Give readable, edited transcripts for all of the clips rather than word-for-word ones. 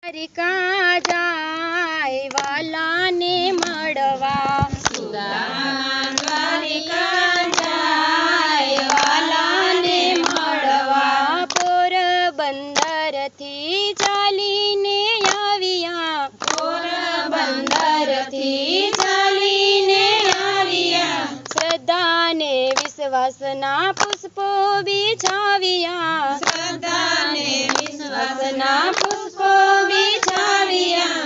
દ્વારિકા જાય વાલાને મળવા, સુદામા દ્વારિકા જાય વાલાને મળવા, પોરબંદરથી ચાલીને આવ્યા, પોરબંદરથી ચાલીને આવ્યા, શ્રદ્ધાને વિશ્વાસના પુષ્પો બિછાવ્યા, શ્રદ્ધાને વિશ્વાસના પુષ્પો બિછાવ્યા,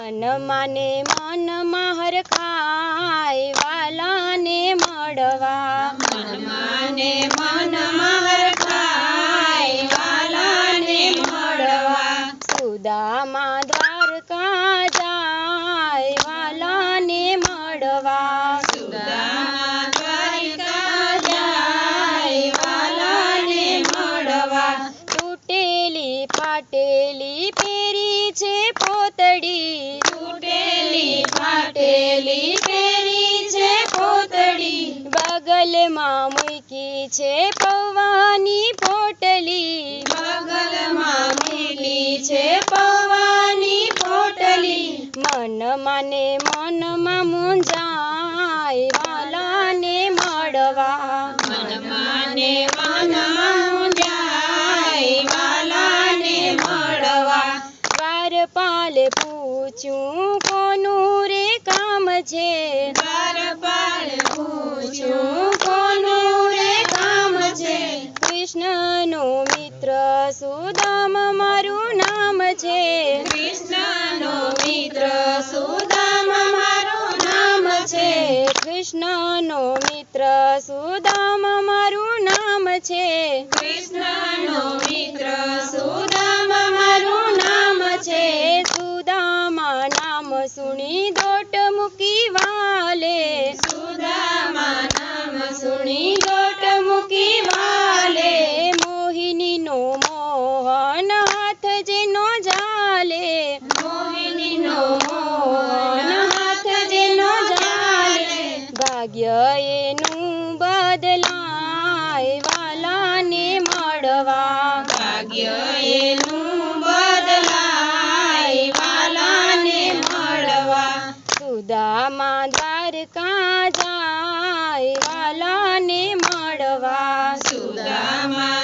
મનમાં ને મનમાં હરખાય વાલાને મળવા, મનમાં ને મનમાં હરખાય વાલાને મળવા, સુદામા દ્વારકા જાય વાલાને મળવા, સુદામા દ્વારકા જાય વાલાને મળવા, તૂટેલી ફાટેલી પેરી છે પોતડી, તૂટેલી ફાટેલી પેરી છે પોતડી, બગલમાં મૂકી છે પૌવાની પોટલી, બગલમાં મૂકી છે પૌવાની પોટલી, મનમાં ને મનમાં મૂંઝાય વાલાને મળવા, મનમાં ને મનમાં મૂંઝાય વાલાને મળવા, દ્વારપાલે પૂછ્યું કોનું રે કામ છે, દ્વારપાલ પૂછ્યું કોનું રે કામ છે, કૃષ્ણનો મિત્ર સુદામા મારું નામ છે, કૃષ્ણનો મિત્ર સુદામા મારું નામ છે, કૃષ્ણનો મિત્ર સુદામા મારું નામ છે, કૃષ્ણનો મિત્ર સુદામા મારું નામ છે, સુદામા નામ સુણી દોટ મૂકી વાલે, સુદામા નામ સુણી દોટ મૂકી વાલે, મોહિનીનો મોહન હાથ જેનો ઝાલે, મોહિનીનો મોહન હાથ જેનો ઝાલે, ભાગ્ય એનું બદલાય વાલાને મળવા, ભાગ્ય એનું બદલાય વાલાને મળવા, સુદામા દ્વારકા જાય વાલાને મળવા, સુદામા